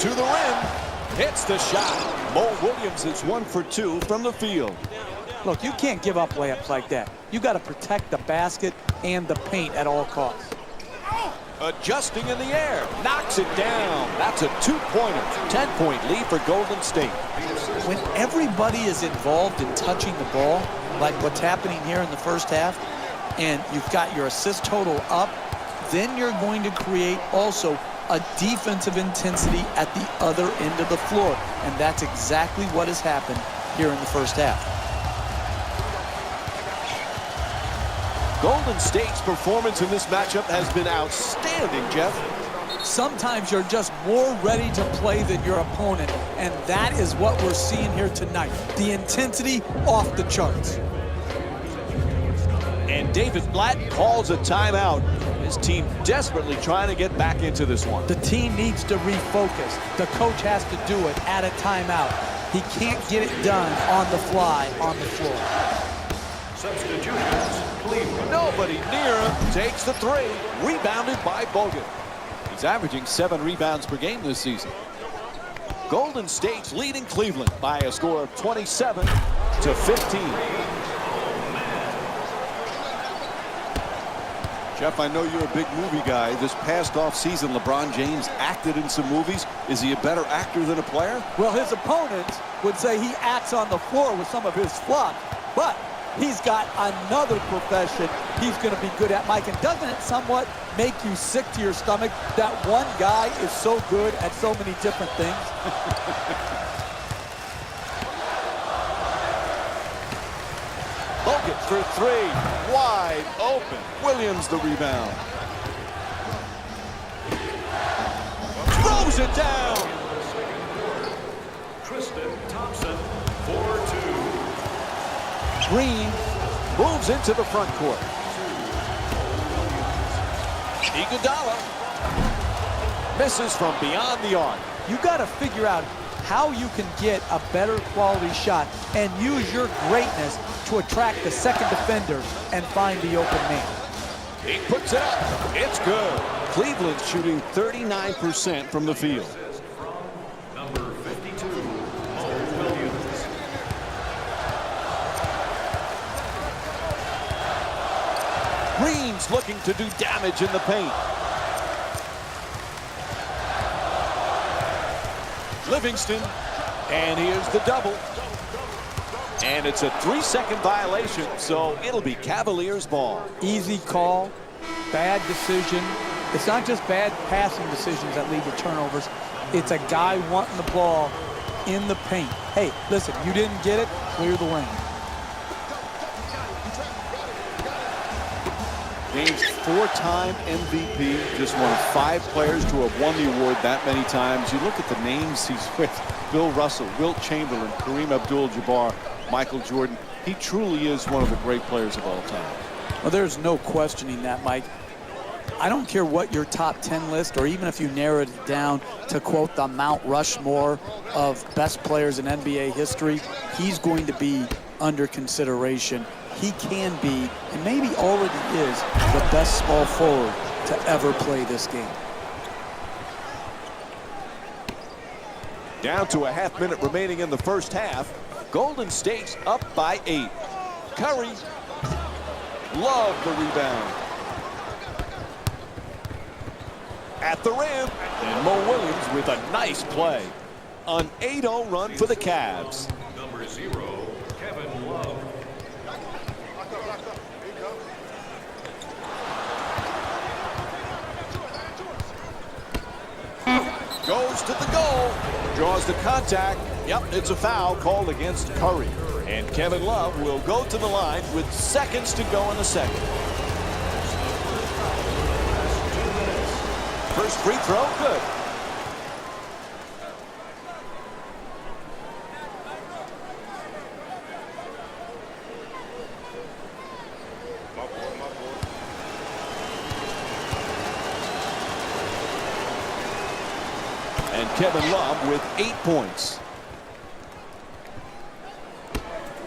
To the rim. Hits the shot. Mo Williams is 1 for 2 from the field. Look, you can't give up layups like that. You got to protect the basket and the paint at all costs. Adjusting in the air. Knocks it down. That's a 2-pointer. 10-point lead for Golden State. When everybody is involved in touching the ball, like what's happening here in the first half, and you've got your assist total up, then you're going to create also a defensive intensity at the other end of the floor. And that's exactly what has happened here in the first half. Golden State's performance in this matchup has been outstanding, Jeff. Sometimes you're just more ready to play than your opponent, and that is what we're seeing here tonight. The intensity off the charts. And David Blatt calls a timeout. His team desperately trying to get back into this one. The team needs to refocus. The coach has to do it at a timeout. He can't get it done on the fly on the floor. Substitutions. Cleveland. Nobody near him. Takes the 3. Rebounded by Bogut. He's averaging 7 rebounds per game this season. Golden State's leading Cleveland by a score of 27 to 15. Jeff, I know you're a big movie guy. This past offseason, LeBron James acted in some movies. Is he a better actor than a player? Well, his opponents would say he acts on the floor with some of his flops, but he's got another profession he's going to be good at, Mike. And doesn't it somewhat make you sick to your stomach that one guy is so good at so many different things? Bogut for 3. Wide open. Williams the rebound. Throws it down. Tristan Thompson, 4-2. Green moves into the front court. Iguodala misses from beyond the arc. You got to figure out how you can get a better quality shot and use your greatness to attract the second defender and find the open man. He puts it up. It's good. Cleveland shooting 39% from the field. Number 52, Mo Williams. Green's looking to do damage in the paint. Livingston, and here's the double. And it's a 3-second violation, so it'll be Cavaliers ball. Easy call, bad decision. It's not just bad passing decisions that lead to turnovers. It's a guy wanting the ball in the paint. Hey, listen, you didn't get it, clear the lane. Game's 4-time MVP, just one of 5 players to have won the award that many times. You look at the names he's with: Bill Russell, Wilt Chamberlain, Kareem Abdul-Jabbar, Michael Jordan. He truly is one of the great players of all time. Well, there's no questioning that, Mike. I don't care what your top 10 list, or even if you narrowed it down to quote the Mount Rushmore of best players in NBA history, he's going to be under consideration. He can be, and maybe already is, the best small forward to ever play this game. Down to a half-minute remaining in the first half. Golden State's up by 8. Curry, love the rebound. At the rim, and Mo Williams with a nice play. An 8-0 run for the Cavs. Number 0, Kevin Love. Goes to the goal. Draws the contact. Yep, it's a foul called against Curry. And Kevin Love will go to the line with seconds to go in the second. First free throw, good. And Kevin Love with 8 points.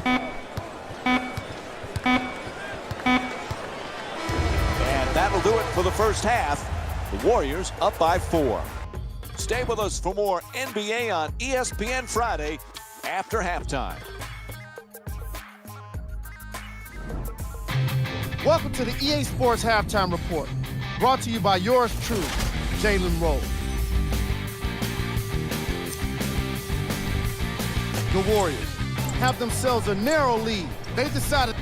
And that'll do it for the first half. The Warriors up by 4. Stay with us for more NBA on ESPN Friday after halftime. Welcome to the EA Sports Halftime Report, brought to you by yours truly, Jalen Rose. The Warriors have themselves a narrow lead. They decided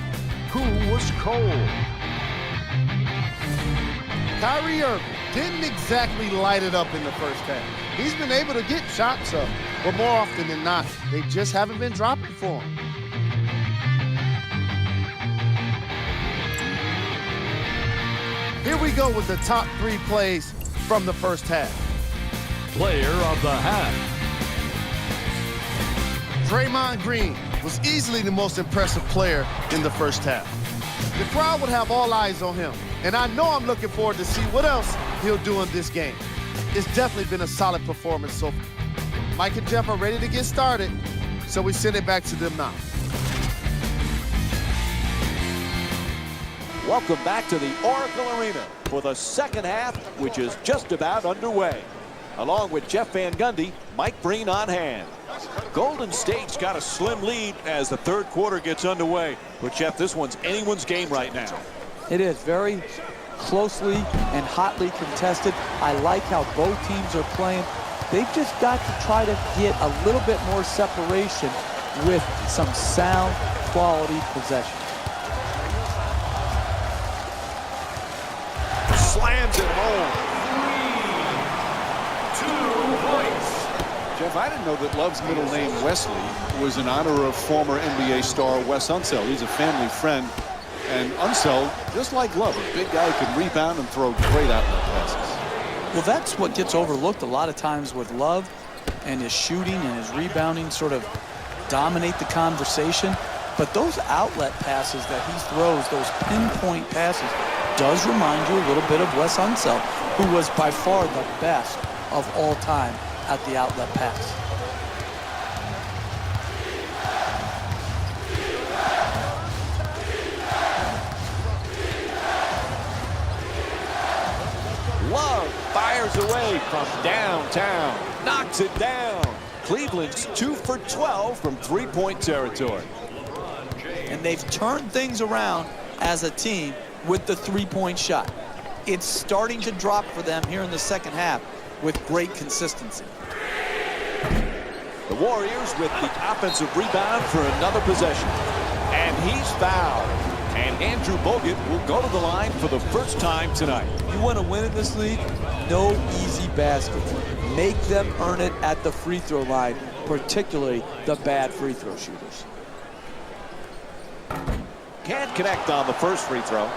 who was cold. Kyrie Irving didn't exactly light it up in the first half. He's been able to get shots up, but more often than not, they just haven't been dropping for him. Here we go with the top 3 plays from the first half. Player of the half. Draymond Green was easily the most impressive player in the first half. The crowd would have all eyes on him, and I know I'm looking forward to see what else he'll do in this game. It's definitely been a solid performance so far. Mike and Jeff are ready to get started, so we send it back to them now. Welcome back to the Oracle Arena for the second half, which is just about underway. Along with Jeff Van Gundy, Mike Breen on hand. Golden State's got a slim lead as the third quarter gets underway. But Jeff, this one's anyone's game right now. It is very closely and hotly contested. I like how both teams are playing. They've just got to try to get a little bit more separation with some sound quality possession. Slams it home. 2 points. Jeff, I didn't know that Love's middle name, Wesley, was in honor of former NBA star Wes Unseld. He's a family friend. And Unseld, just like Love, a big guy who can rebound and throw great outlet passes. Well, that's what gets overlooked a lot of times with Love, and his shooting and his rebounding sort of dominate the conversation. But those outlet passes that he throws, those pinpoint passes, does remind you a little bit of Wes Unseld, who was by far the best of all time at the outlet pass. Love fires away from downtown, knocks it down. Cleveland's 2 for 12 from three-point territory. And they've turned things around as a team with the three-point shot. It's starting to drop for them here in the second half with great consistency. The Warriors with the offensive rebound for another possession. And he's fouled. And Andrew Bogut will go to the line for the first time tonight. You want to win in this league? No easy baskets. Make them earn it at the free throw line, particularly the bad free throw shooters. Can't connect on the first free throw.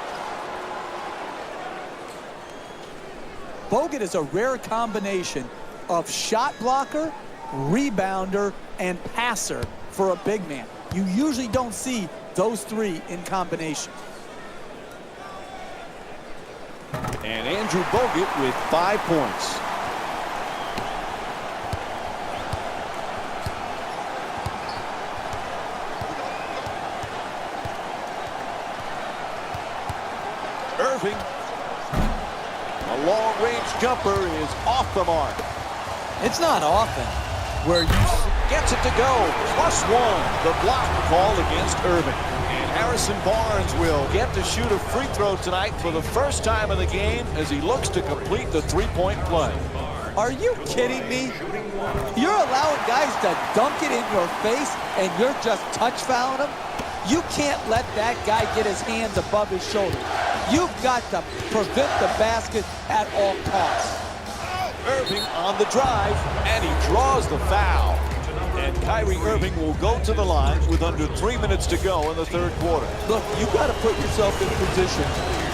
Bogut is a rare combination of shot blocker, rebounder, and passer for a big man. You usually don't see those three in combination. And Andrew Bogut with 5 points. Irving. A long-range jumper is off the mark. It's not often where you Gets it to go. +1. The block call against Irving. And Harrison Barnes will get to shoot a free throw tonight for the first time in the game as he looks to complete the three-point play. Are you kidding me? You're allowing guys to dunk it in your face and you're just touch fouling them? You can't let that guy get his hands above his shoulder. You've got to prevent the basket at all costs. Irving on the drive, and he draws the foul. And Kyrie Irving will go to the line with under 3 minutes to go in the third quarter. Look, you've got to put yourself in position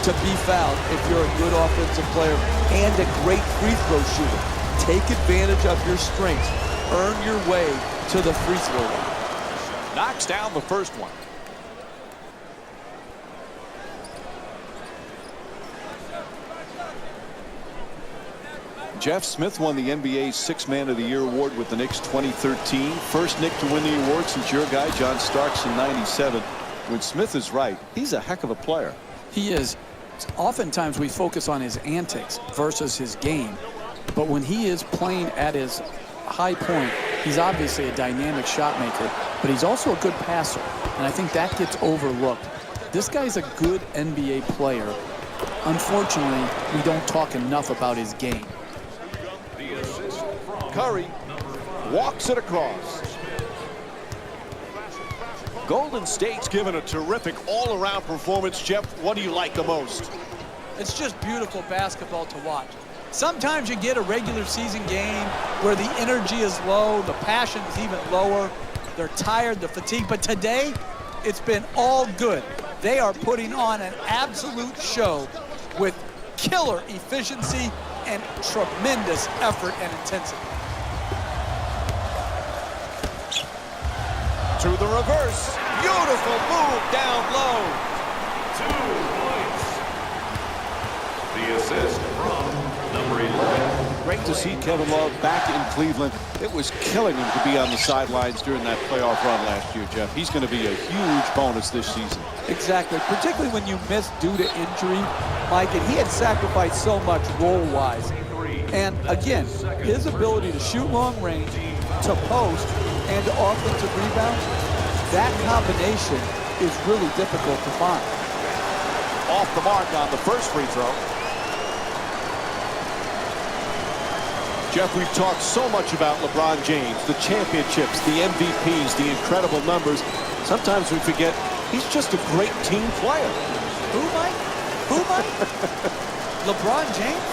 to be fouled if you're a good offensive player and a great free throw shooter. Take advantage of your strengths. Earn your way to the free throw line. Knocks down the first one. Jeff Smith won the NBA's Sixth Man of the Year award with the Knicks 2013. First Knick to win the award since your guy, John Starks, in '97. When Smith is right, he's a heck of a player. He is. Oftentimes we focus on his antics versus his game. But when he is playing at his high point, he's obviously a dynamic shot maker, but he's also a good passer. And I think that gets overlooked. This guy's a good NBA player. Unfortunately, we don't talk enough about his game. Curry walks it across. Golden State's given a terrific all-around performance. Jeff, what do you like the most? It's just beautiful basketball to watch. Sometimes you get a regular season game where the energy is low, the passion is even lower, they're tired, the fatigue, but today it's been all good. They are putting on an absolute show with killer efficiency and tremendous effort and intensity. To the reverse. Beautiful move down low. 2 points. The assist from number 11. Great to see Kevin Love back in Cleveland. It was killing him to be on the sidelines during that playoff run last year, Jeff. He's going to be a huge bonus this season. Exactly, particularly when you miss due to injury, Mike, and he had sacrificed so much role-wise. And again, his ability to shoot long range, to post, and to offensive rebound, that combination is really difficult to find. Off the mark on the first free throw. Jeff, we've talked so much about LeBron James, the championships, the MVPs, the incredible numbers. Sometimes we forget he's just a great team player. Who, Mike? Who, Mike? LeBron James?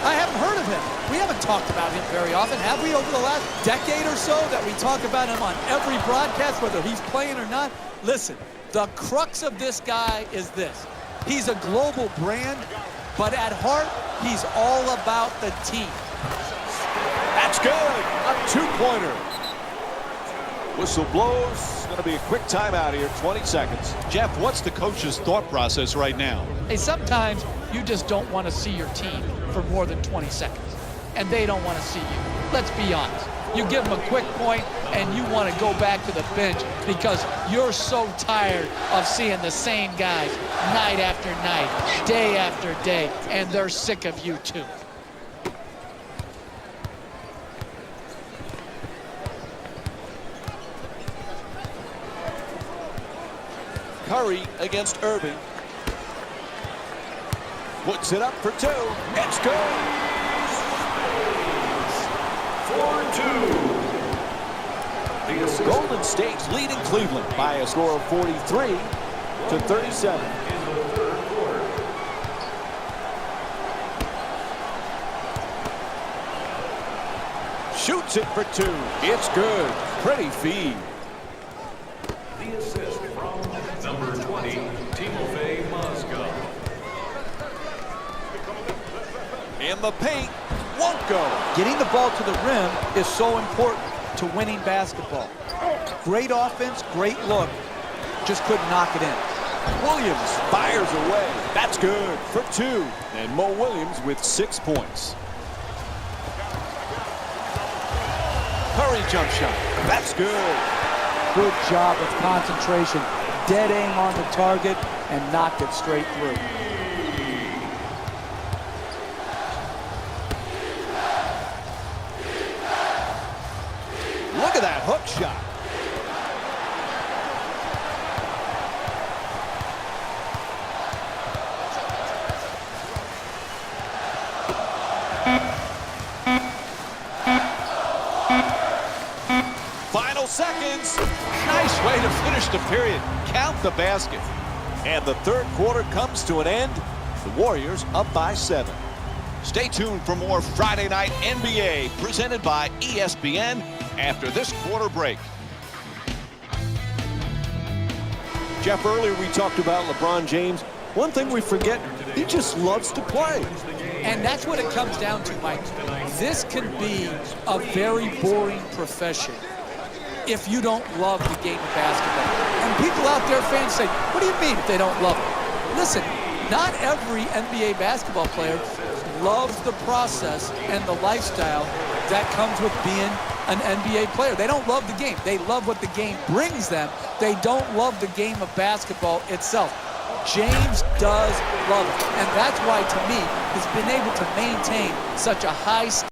I haven't heard of him. We haven't talked about him very often, have we, over the last decade or so, that we talk about him on every broadcast, whether he's playing or not? Listen, the crux of this guy is this. He's a global brand, but at heart, he's all about the team. That's good. A two-pointer. Whistle blows. It's going to be a quick timeout here, 20 seconds. Jeff, what's the coach's thought process right now? Hey, sometimes you just don't want to see your team for more than 20 seconds, and they don't want to see you. Let's be honest. You give them a quick point, and you want to go back to the bench because you're so tired of seeing the same guys night after night, day after day, and they're sick of you too. Curry against Irving. Puts it up for two. It's good. 4-2. The assist Golden State's leading Cleveland by a score of 43-37. in the third quarter. Shoots it for two. It's good. Pretty feed. The assist from number 20, Timofey Mozgov. In the paint. Won't go. Getting the ball to the rim is so important to winning basketball. Great offense, great look. Just couldn't knock it in. Williams fires away. That's good for two. And Mo Williams with 6 points. Curry jump shot. That's good. Good job of concentration. Dead aim on the target and knocked it straight through. Look at that hook shot. Final seconds. Nice way to finish the period. Count the basket. And the third quarter comes to an end. The Warriors up by 7. Stay tuned for more Friday Night NBA presented by ESPN after this quarter break. Jeff, earlier we talked about LeBron James. One thing we forget, he just loves to play. And that's what it comes down to, Mike. This can be a very boring profession if you don't love the game of basketball. And people out there, fans, say, what do you mean if they don't love it? Listen, not every NBA basketball player loves the process and the lifestyle that comes with being an NBA player. They don't love the game. They love what the game brings them. They don't love the game of basketball itself. James does love it. And that's why, to me, he's been able to maintain such a high standard.